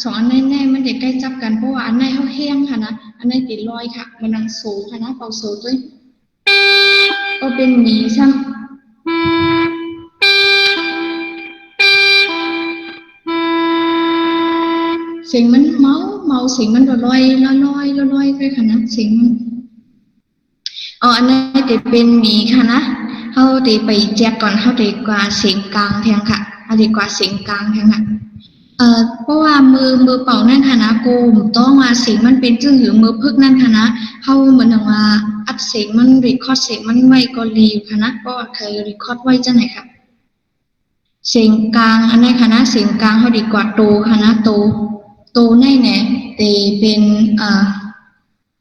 สองอันแน่ๆมันจะใกล้จับกันเพราะว่าอันไหนเขาแห้งค่ะนะอันไหนติดรอยค่ะมันนังโซค่ะนะเป่าโซด้วยก็เป็นหมีซ้ำเสียงมันเมาเสียงมันลอยไปค่ะนะเสียงอันนั้นจะเป็นหมีค่ะนะเขาจะไปแจกก่อนเขาจะกว่าเสียงกลางแทงค่ะเขาจะกว่าเสียงกลางแทงค่ะเพราะว่ามือเป่านั่นค่ะนะโกมต้องว่าเสียงมันเป็นจึงหรือมือพึกนั่นค่ะนะเขาเหมือนว่าอัดเสียงมันรีคอร์ดเสียงมันไว้ก็รีอยู่ค่ะนะก็เคยรีคอร์ดไว้จังไหนค่ะเสียงกลางอันนั้นค่ะนะเสียงกลางเขาดีกว่าโตค่ะนะโตในเนี่ยแต่เป็น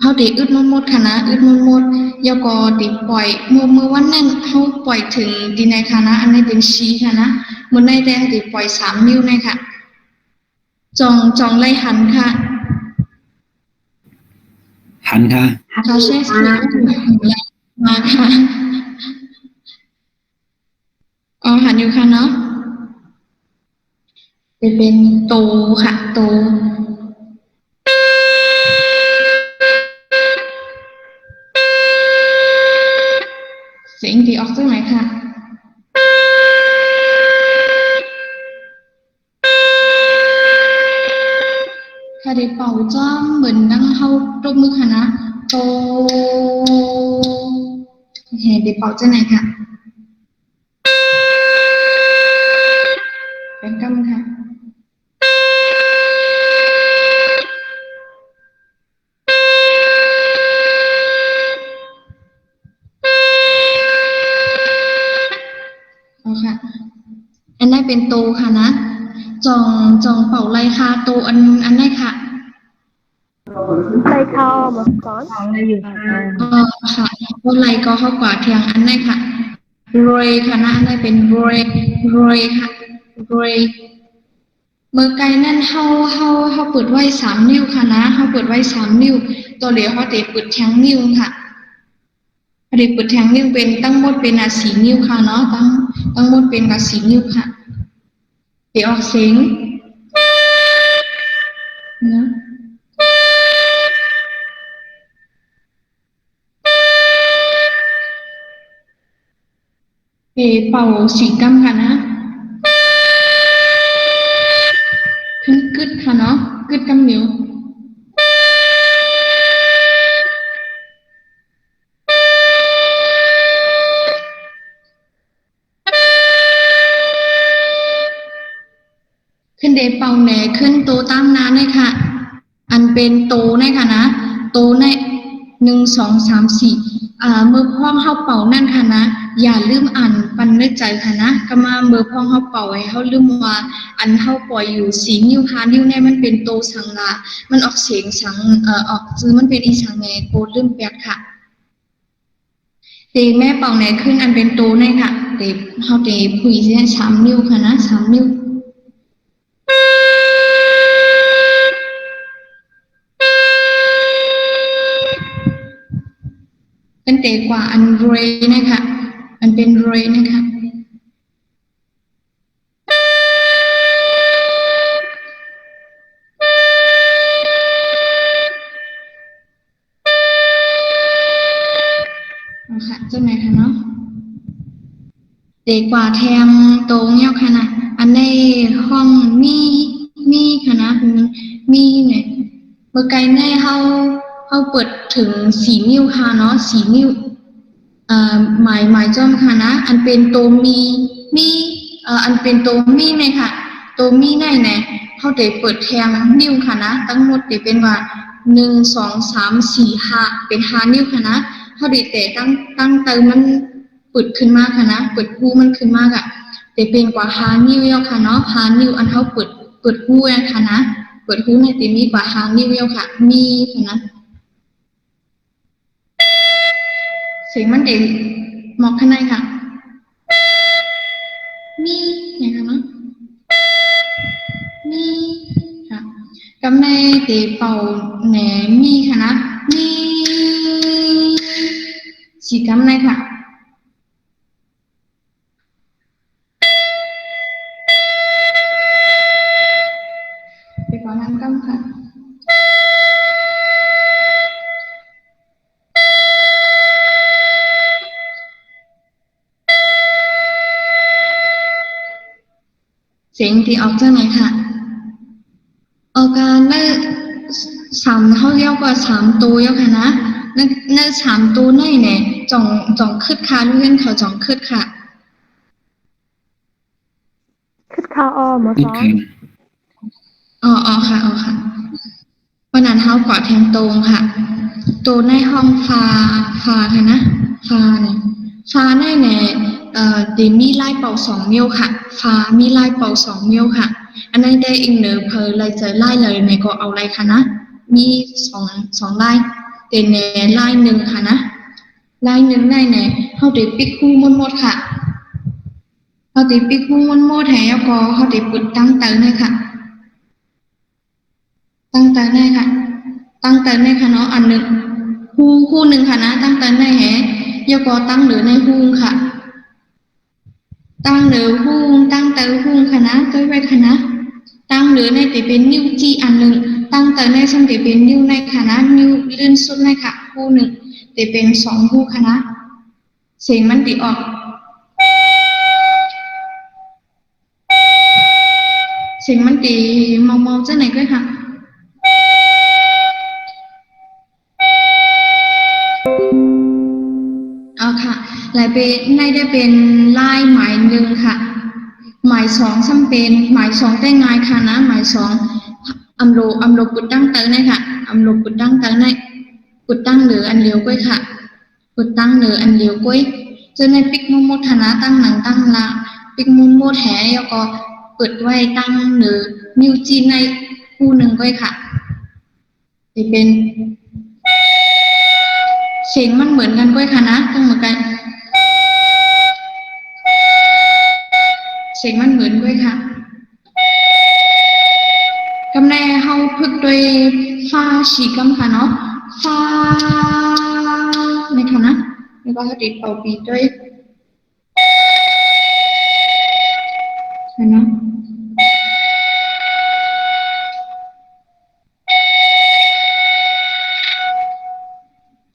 เขาตีอึดมดค่ะนะอึดมดยาก็ตีปล่อยมือวันนั้นเขาปล่อยถึงดีในค่ะนะอันนี้เป็นชีค่ะนะมือในแต่ตีปล่อย3 นิ้วในค่ะจองไล่หันค่ะหันค่ะเขาใช้เสียงมาค่ะหันอยู่ค่ะเนาะเป็นโตค่ะโตเสียงที่ออกจากไหนค่ะค่ะได้เป่าจ้อมเหมือนดังเข้าตบมือค่ะนะโตเห็นได้เป่าจากไหนค่ะเป็นกำค่ะเอาค่ะอันนั้นเป็นโตค่ะนะจองเป่าไรค่ะโตอันนั้นค่ะไรเข้ามาก่อนค่ะว่าไรก็เข้ากว่าเทียงอันนั้นค่ะรวยค่ะนะอันนั้นเป็นรวยค่ะรวยเมื่อไกลนั่นเขาเปิดไว้3 นิ้วค่ะนะเขาเปิดไว้3 นิ้วตัวเหลือเขาเตะเปิดแทงนิ้วค่ะเขาเตะเปิดแทงนิ้วเป็นตั้งหมดเป็น4 นิ้วค่ะเนาะตั้งหมดเป็น4 นิ้วค่ะเดี๋ยวออกเสียงนะเป่า4 กำค่ะนะขึ้นกึดค่ะเนาะกึดกำนิ้วขึ้นเดเป่าแหนขึ้นโตตามน้ำเลยค่ะอันเป็นโตในค่ะนะโตใน1 2 3 4เมื่อพ้องเข้าเป่านั่นค่ะนะอย่าลืมอ่านปันด้วยใจค่ะนะก็มาเมื่อพ้องเข้าเป่าให้เขาลืมว่าอันเข้าปล่อยอยู่4 นิ้ว5 นิ้วเนี่ยมันเป็นโตสังละมันออกเสียงสังออกจือมันเป็นอีสังไงโกลืมแปดค่ะเตแม่เป่าไหนขึ้นอันเป็นโตในค่ะเตเขาเตผุยเสีย3 นิ้วค่ะนะ3 นิ้วเป็นเตกว่าอันรวยนะคะอันเป็นรวยนะคะค่ะเจ้าไหนคะเนาะเตกว่าแทงโตเงี้ยค่ะนะอันในห้องมีค่ะนะมีเนี่ยเมื่อไกลแน่เขาเปิดถึง4 นิ้วค่ะเนาะ4 นิ้วหมายจ้อมค่ะนะอันเป็นโตมีอันเป็นโตมีเนี่ยค่ะโตมีในเนี่ยเขาได้เปิดแทงนิ้วค่ะนะทั้งหมดได้เป็นว่า1 2 3 4 5เป็น5 นิ้วค่ะนะเขาได้แต่ตั้งเติมมันเปิดขึ้นมาค่ะนะเปิดหูมันขึ้นมากอะได้เป็นกว่า5 นิ้วแล้วค่ะเนาะ5 นิ้วอันเขาเปิดหูค่ะนะเปิดหูในตีมีกว่า5 นิ้วแล้วค่ะมีค่ะนะเสียงมันเด็กหมอกข้างในค่ะมีอย่างนั้นเนาะมีค่ะกำในตีเป่าแหนมีค่ะนะมี4 กำในค่ะไปเป่า ก่อนนั้นกำค่ะเสียงที่ออกจากไหนค่ะออกการได้สามเขาเรียกว่าสามตัวเยอะค่ะนะในสามตัวในเนี่ยจ่องคืดค่ะลูกเล่นเขาจ่องคืดค่ะ ขึ้นคาออหมอสอน อ๋อค่ะอ๋อค่ะวันนั้นเฮากอดแทงตรงค่ะตัวในห้องฟ้าค่ะนะฟ้าเนี่ยฟ้าในเนี่ยดีมีลายเป่า2 นิ้วค่ะฟ้ามีลายเป่า2 นิ้วค่ะอันนั้นได้อิงเหนือเพอเลยเจอลายเลยในก็เอาลายค่ะนะมีสองลายเด่นในลายหนึ่งค่ะนะลายหนึ่งในเนี่ยเฮาได้ปิกคู่หมดค่ะเฮาได้ปิกคู่หมดแถวก็เฮาได้ปึดตั้งเตอเนี่ยค่ะ ตั้งแต่แน่ค่ะตั้งแต่แน่ค่ะเนาะอันหนึ่งคู่หนึ่งค่ะนะตั้งแต่แน่แหยกอตั้งหรือในหูค่ะตั้งหรือหูตั้งแต่หูค่ะนะตัวไว้ค่ะนะตั้งหรือในติเป็นนิ้วจีอันหนึ่งตั้งแต่ในสมติเป็นนิ้วในค่ะนะนิ้วลื่นสุดในค่ะคู่หนึ่งติเป็น2 คู่ค่ะนะเสียงมันติออกเสียงมันติเมาจะไหนก็ค่ะ เอาค่ะลายเป็นในได้เป็นลายหมายหนึ่งค่ะหมายสองซ้ำเป็นหมายสองได้ไงค่ะนะหมายสองอำโลกุดตั้งเตอร์ค่ะอำโลกุดตั้งเตอร์กุดตั้งเหลืออันเลียวก้อยค่ะกุดตั้งเหลืออันเลียวก้อยเจอในปิกมุมโมธนาตั้งหนังตั้งละปิกมุมโมแถแล้วก็เปิดไว้ตั้งหรือมิวจีในคู่หนึ่งก้อยค่ะจะเป็นเสียงมันเหมือนกันก้อยค่ะนะต้องเหมือนกัน เสียงมันเหมือนด้วยค่ะกำในเฮาพึกด้วยฟ้าสีกำค่ะเนาะฟ้าในค่ะนะแล้วก็ติดเป่าปีด้วยค่ะเนาะ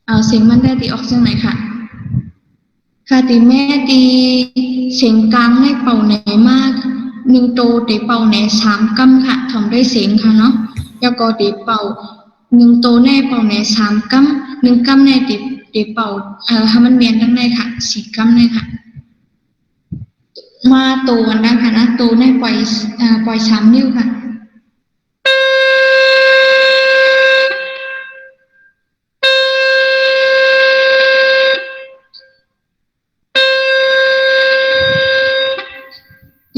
เอาเสียงมันได้ตีออกจากไหนค่ะค่ะตีแม่ตีเสียงกลางในเป่าไหนมาก1 โตตีเป่าไหน3 กำค่ะทำได้เสียงค่ะเนาะแล้วก็ตีเป่า1 โตในเป่าไหน3 กำ1 กำในตีเป่าให้มันเมียนทั้งในค่ะ4 กำในค่ะ มาตูกันนะคะนะตูในปล่อย3 นิ้วค่ะ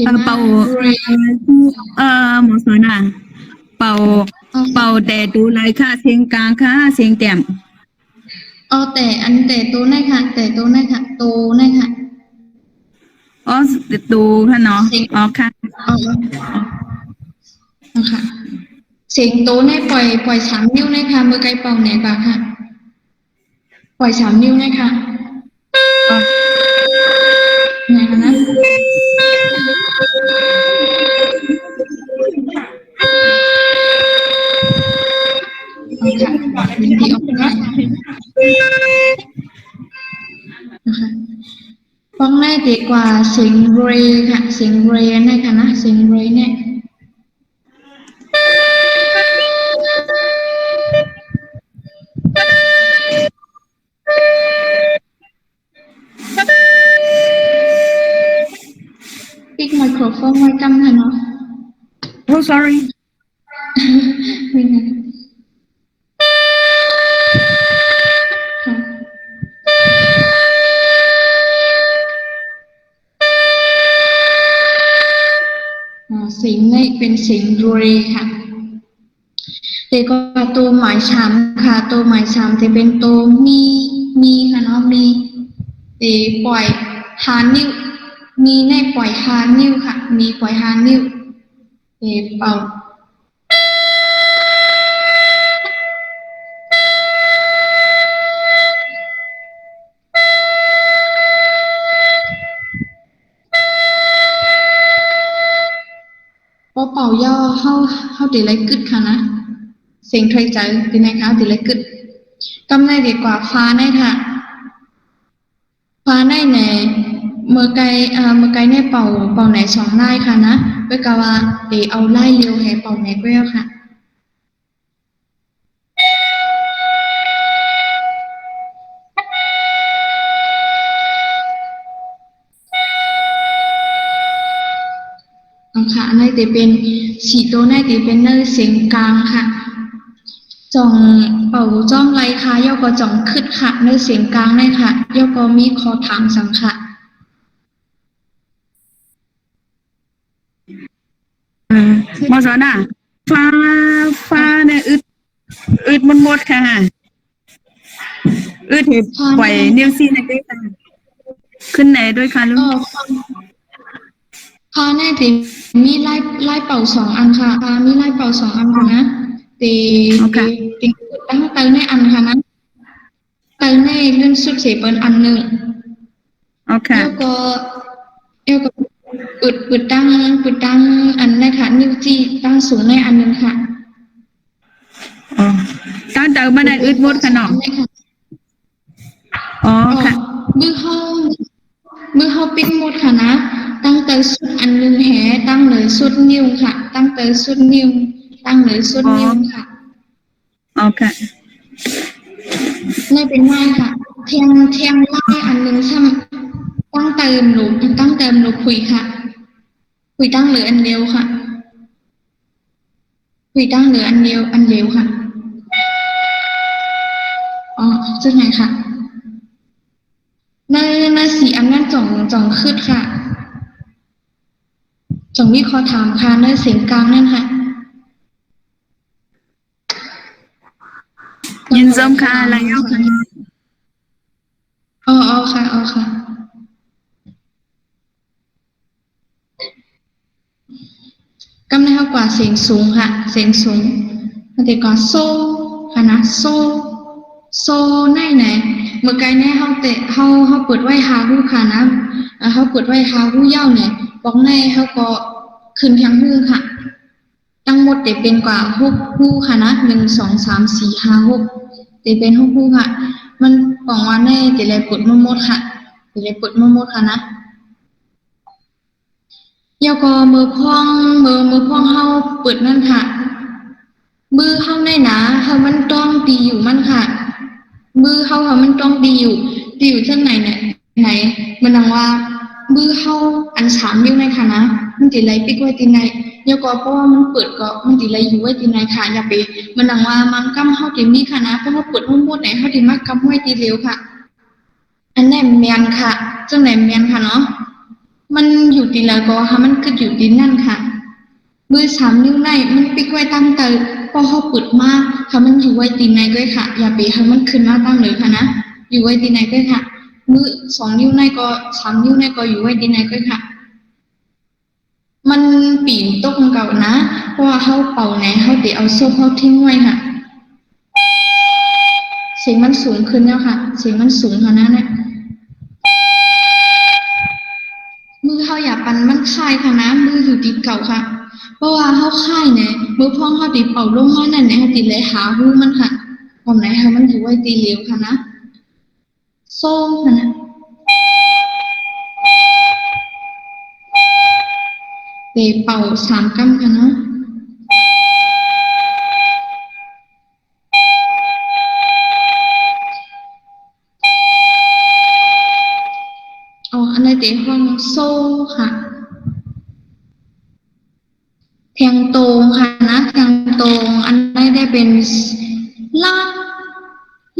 ดีมาเป่าเรหมอสอนอ่ะเป่าเอาเป่าแต่ดูไรค่ะเสียงกลางค่ะเสียงแต้มเอาแต่อันแต่ตูในค่ะแต่ตูในค่ะตูในค่ะอ๋อดูค่ะเนาะเสียงอ๋อค่ะเอาค่ะเสียงตูในปล่อย3 นิ้วในค่ะมือไกลเป่าไหนบ้างค่ะปล่อย3 นิ้วในค่ะอ๋อไหนคะนะเอาค่ะยินดีออกนะนะคะฟังได้ดีกว่าเสียงเรค่ะเสียงเรนะคะนะเสียงเรเนี่ย ปิกไมโครโฟนไว้กำค่ะเนาะ โอ้ sorry ไม่นะค่ะเสียงในเป็นเสียงเรค่ะเด็กก็ตัวหมายสามค่ะตัวหมายสามจะเป็นตัวมีค่ะเนาะมีเดปล่อย5 นิ้วมีในปล่อย5 นิ้วค่ะมีปล่อย5 นิ้วเดเป่าพอเป่า ย่อเฮาติเลยกึดค่ะนะเสียงไทยใจตินะคะติเลยกึดกำในดีกว่าฟ้าในค่ะฟ้าในไหนเมื่อไกเมื่อไกในเป่าไหนสองไล่ค่ะนะเวกาว่าเอาไล่เร็วให้เป่าไหนก็แล้วค่ะค่ะในจะเป็นสีโตในจะเป็นเนื้อเสียงกลางค่ะจ่องเป่าจ้องไรค่ะย่อก็จ่องคึดค่ะเนื้อเสียงกลางในค่ะย่อก็มีคอถามสังค่ะหมอสอนอ่ะฟ้าเนี่ยอึดมันหมดค่ะอึดเห็บปล่อยนิวซีในด้วยค่ะขึ้นไหนด้วยค่ะลูกค่ะในจะมีไล่เป่าสองอันค่ะมีไล่เป่าสองอันค่ะนะตีตั้งเตยในอันค่ะนะเตยในเรื่องสุดเสียเป็นอันหนึ่งแล้วก็อึดตั้งอันในค่ะนิ้วจี้ตั้งสูงในอันหนึ่งค่ะตั้งเตยมาในอึดหมดค่ะน้องอ๋อค่ะมือเฮาปิ้งหมดค่ะนะตั้งเตยสุดอันหนึ่งแหตั้งเลยสุดนิ้วค่ะตั้งเตยสุดนิ้วตั้งเลยสุดนิ้วค่ะอ๋อค่ะไม่เป็นไรค่ะเทียงไล่อันหนึ่งซ้ำตั้งเติมหนูคุยค่ะคุยตั้งเหลืออันเดียวค่ะคุยตั้งเหลืออันเดียวค่ะอ๋อซึ่งไงค่ะในสีอันนั้นจ่องขึ้นค่ะจ่องวิเคราะห์ถามค่ะในเสียงกลางนั่นค่ะยินจมค่ะอะไรย่อค่ะอ๋อค่ะกำลังกว่าเสียงสูงค่ะเสียงสูงมันจะก่อโซค่ะนะโซไหนเมื่อไกลเนี่ยเฮาเปิดไว้หาฮู้ค่ะนะเฮาเปิดไว้หาฮู้ยาวเนี่ยบอกในเฮาก็ขึ้นทางฮู้ค่ะทั้งหมดจะเป็นกว่า6ฮู้ค่ะนะ1 2 3 4 5 6จะเป็น6ฮู้ค่ะมันบอกว่าในจะเลยปลดหมดค่ะจะเลยปลดหมดค่ะนะยาก็มือพองเฮาเปิดนั่นค่ะมือเฮาในหนาเฮามันต้องดีอยู่มันค่ะมือเฮามันต้องดีอยู่จังไหนเนี่ยไหนมันดังว่ามือเฮาอัน3อยู่ในค่ะนะมันสิไหลปิกไว้ที่ไหนยาก็เพราะว่ามันเปิดก็มันสิไหลอยู่ไว้ที่ไหนค่ะอย่าไปมันดังว่ามันกำเฮาที่มีค่ะนะเพราะว่าเปิดหมดไหนเฮาสิมากำไว้ที่เร็วค่ะอันแน่แม่นค่ะจังไหนแม่นค่ะเนาะมันอยู่ตีละก็ค่ะมันก็อยู่ตีนั่นค่ะมือ3นิ้วในมันปิกไว้ตั้งแต่พอเขาปิดมากค่ะมันอยู่ไว้ตีในก็ค่ะอย่าไปให้มันขึ้นมาตั้งเลยค่ะนะอยู่ไว้ตีในก็ค่ะมือ2นิ้วในก็3นิ้วในก็อยู่ไว้ตีในก็ค่ะมันปีนตกเก่านะเพราะว่าเขาเป่าไหนเขาเดี๋ยวเอาโซ่เขาทิ้งไว้ค่ะเสียงมันสูงขึ้นแล้วค่ะเสียงมันสูงค่ะนะเนี่ยมือเฮาอย่าปันมันคายค่ะนะมืออยู่ติดเก่าค่ะเพราะว่าเฮาคายเนี่ยมือพ่องเฮาติเป่าลงมานั่นเนี่ยเฮาติเลยหาหูมันค่ะความไหนเฮามันอยู่ไว้ตีเหลวค่ะนะโซ่ค่ะนะเตะเป่า3กำค่ะนะอันนี้เตะห้องโซ่ค่ะเทียงตรงค่ะนะเทียงตรงอันนี้ได้เป็นล่า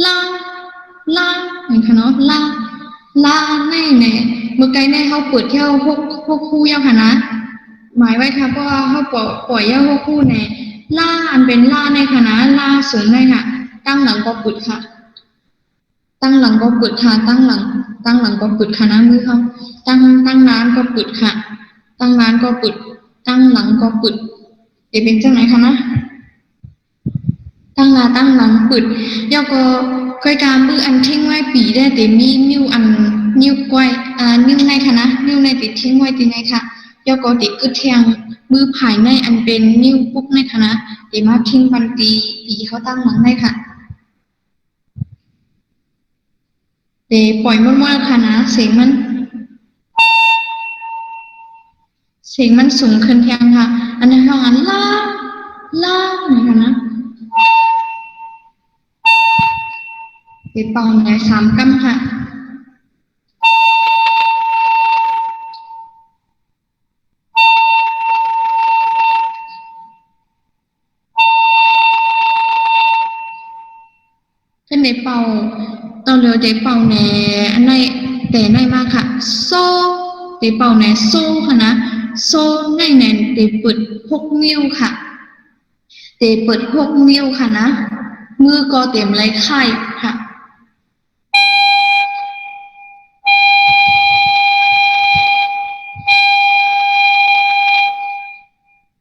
อย่างค่ะเนาะล่าในเมื่อไกลในเขาเปิดเที่ยวพวกคู่ยาวค่ะนะหมายไว้ค่ะเพราะว่าเขาปล่อยยาวพวกคู่ในล่าอันเป็นล่าในค่ะนะล่าสูงในค่ะตั้งหลังก็ปุดค่ะตั้งหลังก็ปุดค่ะตั้งหลังก็ปุดค่ะนะมือเขาตั้งร้านก็ปุดค่ะตั้งร้านก็ปุดตั้งหลังก็ปุดจะเป็นจังไหนคะนะตั้งหลังปุดยอก็ก้อยการมืออันทิ้งไว้ปีได้แต่มีนิ้วก้อยนิ้วในค่ะนะนิ้วในติดทิ้งไว้ที่ไหนค่ะยอก็ติดกึดเทียง มือภายในอันเป็นนิ้วปุ๊กในคณะเดมาทิ้งบันตีปีเขาตั้งหลังได้ค่ะเดปล่อยมั่วๆค่ะนะเสียงมันสูงขึ้นเพียงค่ะอันนั้นห้องอันล่านะคะนะเดเป่าใน3 กัมค่ะขึ้นในเป่าตอนเรือเดเป่าในอันในแต่ในมากค่ะโซ่เดเป่าในโซ่ค่ะนะโซ่ในเดเปิด6 นิ้วค่ะเดเปิด6 นิ้วค่ะนะมือก็เต็มไรไข่ค่ะ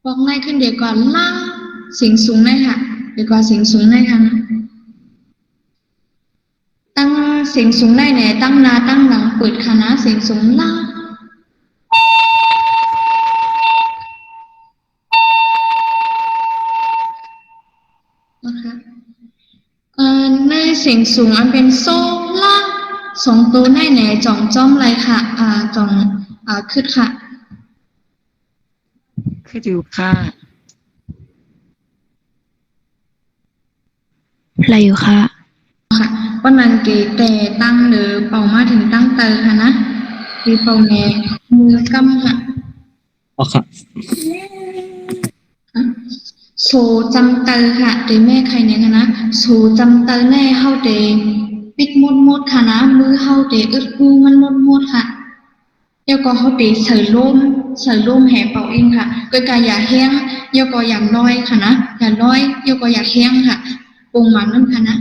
บอกในขึ้นเดี๋ยวก่อนล่างเสียงสูงได้ค่ะเดี๋ยวก่อนเสียงสูงได้ค่ะนะตั้งเสียงสูงได้เนี่ยตั้งหน้าตั้งหลังเปิดค่ะนะเสียงสูงล่างนะคะในเสียงสูงอันเป็นโซ่ล่าง2 ตัวในแหน่จ่องจ้อมไรค่ะจ่องขึ้นค่ะคืออยู่ค่ะอะไรอยู่ค่ะค่ะวันนั้นเกแต่ตั้งหรือเป่ามาถึงตั้งเตอค่ะนะคือเป่าแหน่มือกำค่ะอ๋อค่ะโซจำเตอค่ะเดแม่ใครเนี่ยค่ะนะโซจำเตอแน่เฮาเดปิดมดค่ะนะมือเฮาเดอึดงูมันมดค่ะแล้วก็เขาเดใส่ลมแห่เป่าเองค่ะก็กายอย่าแห้งแล้วก็อย่าลอยค่ะนะอย่าลอยแล้วก็อย่าแห้งค่ะปรุงมันนั่นค่ะนะ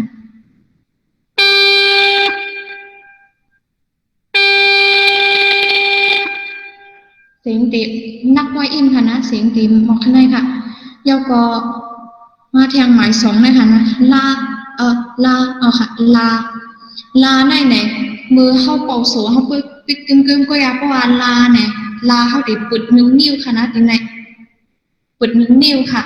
เสียงตีนักไว้อินค่ะนะเสียงตีหมอกข้างในค่ะแล้วก็มาแทงหมาย2เลยค่ะนะลาเอาค่ะลาไหนมือเข้าเป่าโสเข้าปิดกึมก็อยากเพราะว่าลาเนี่ยลาเข้าติดปิด1 นิ้วค่ะนะติไหนปิด1 นิ้วค่ะ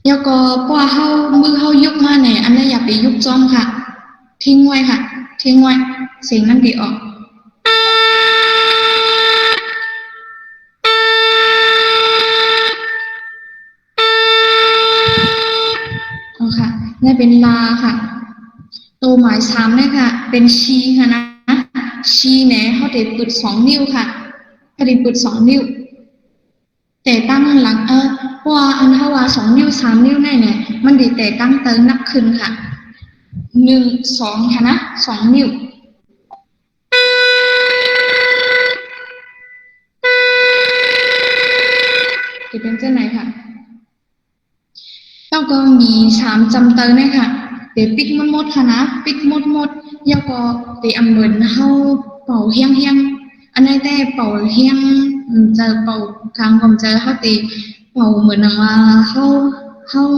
แล้วก็เพราะว่าเข้ามือเข้ายกมาเนี่ยอันนี้อย่าไปยกจ้อมค่ะทิ้งไว้ค่ะทิ้งไว้เสียงมันดีออกค่ะนี่เป็นลาค่ะตัวหมาย3เนี่ยค่ะเป็นชีค่ะนะชีเนี่ยเขาได้ปิด2 นิ้วค่ะเขาได้ปิด2 นิ้วแต่ตั้งหลังว่าอันถ้าว่า2 นิ้ว3 นิ้วเนี่ยมันได้แต่ตั้งเติมนับขึ้นค่ะ1 2ค่ะนะ2 นิ้วจะเป็นเจ้าไหนค่ะแล้วก็มี3 จำเตอเนี่ยค่ะเดี๋ยวปิดมดค่ะนะปิดมดแล้วก็เดี๋ยวเหมือนเฮาเป่าเฮียงอันนี้แต่เป่าเฮียงจะเป่ากลางผมจะเฮาตีเป่าเหมือนว่าเฮา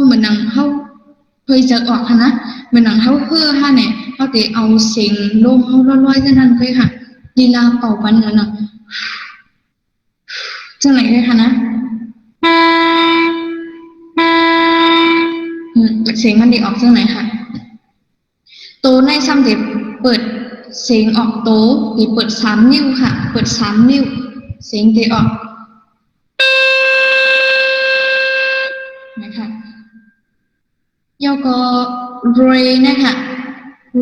เหมือนเฮาเคยจะออกค่ะนะเหมือนเฮาเพื่อค่ะเนี่ยเฮาตีเอาเสียงลมเฮาลอยๆกันนั่นเลยค่ะลีลาเป่าปันนั่นน่ะจังไหนเลยค่ะนะเสียงมันดีออกจังไหนค่ะโตในซ้ำเด็บเปิดเสียงออกโตหรือเปิด3 นิ้วค่ะเปิด3 นิ้วเสียงดีออกนะคะแล้วก็โรยนะคะ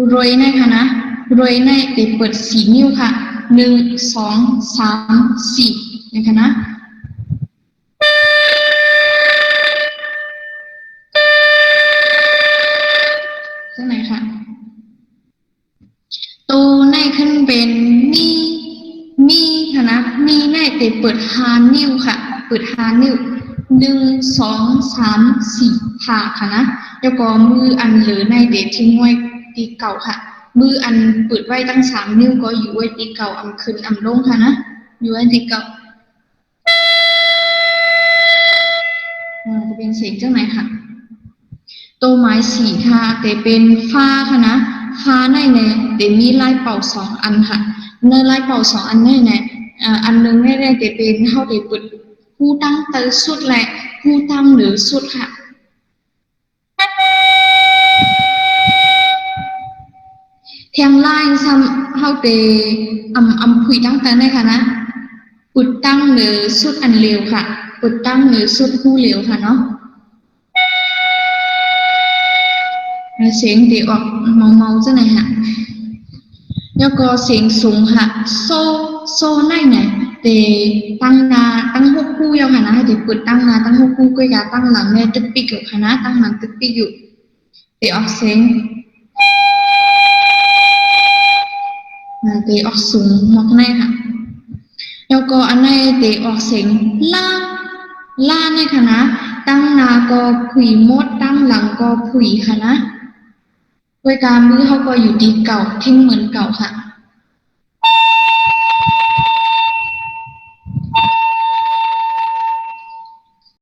โรยนะคะนะโรยในเด็บเปิด4 นิ้วค่ะ1 2 3 4นะคะนะจังไหนค่ะตัวในขึ้นเป็นมีค่ะนะมีในแต่เปิด5 นิ้วค่ะเปิด5 นิ้ว1 2 3 4 5ค่ะนะแล้วก็มืออันเหลือในเด็ดทิ้งไว้ตีเก่าค่ะมืออันเปิดไว้ตั้ง3 นิ้วก็อยู่ไว้ตีเก่าอันขึ้นอันลงค่ะนะอยู่ไว้ตีเก่าจะเป็นเสียงจังไหนค่ะตัวหมาย4ค่ะแต่เป็นฟ้าค่ะนะฟ้าในเนี่ยเดี๋ยวมีลายเป่า2 อันค่ะในลายเป่า2 อันในเนี่ยอันนึงได้แต่เป็นเท่าเดี๋ยวปิด ผู้ตั้งเตอสุดและผู้ตั้งหรือสุดค่ะเทียงไล่ซ้ำเฮาเตผุยตั้งแต่ได้ค่ะนะปุดตั้งหรือสุดอันเร็วค่ะปุดตั้งหรือสุดผู้เร็วค่ะเนาะเสียงเตออกเมาๆจังไหนฮะแล้วก็เสียงสูงค่ะโซไหนเนี่ยเตตั้งนาตั้งหกคู่ยาวค่ะนะเตปุดตั้งนาตั้งหกคู่ก็อย่าตั้งหลังเนี่ยตึกปีกอยู่ค่ะนะตั้งหลังตึกปีกอยู่เตออกเสียงเตออกสูงมากแน่ค่ะแล้วก็อันไหนเตออกเสียงล่าเนี่ยค่ะนะตั้งนาก็ผุยมดตั้งหลังก็ผุยค่ะนะด้วยการมือเขาก็อยู่ดีเก่าทิ้งเหมือนเก่าค่ะ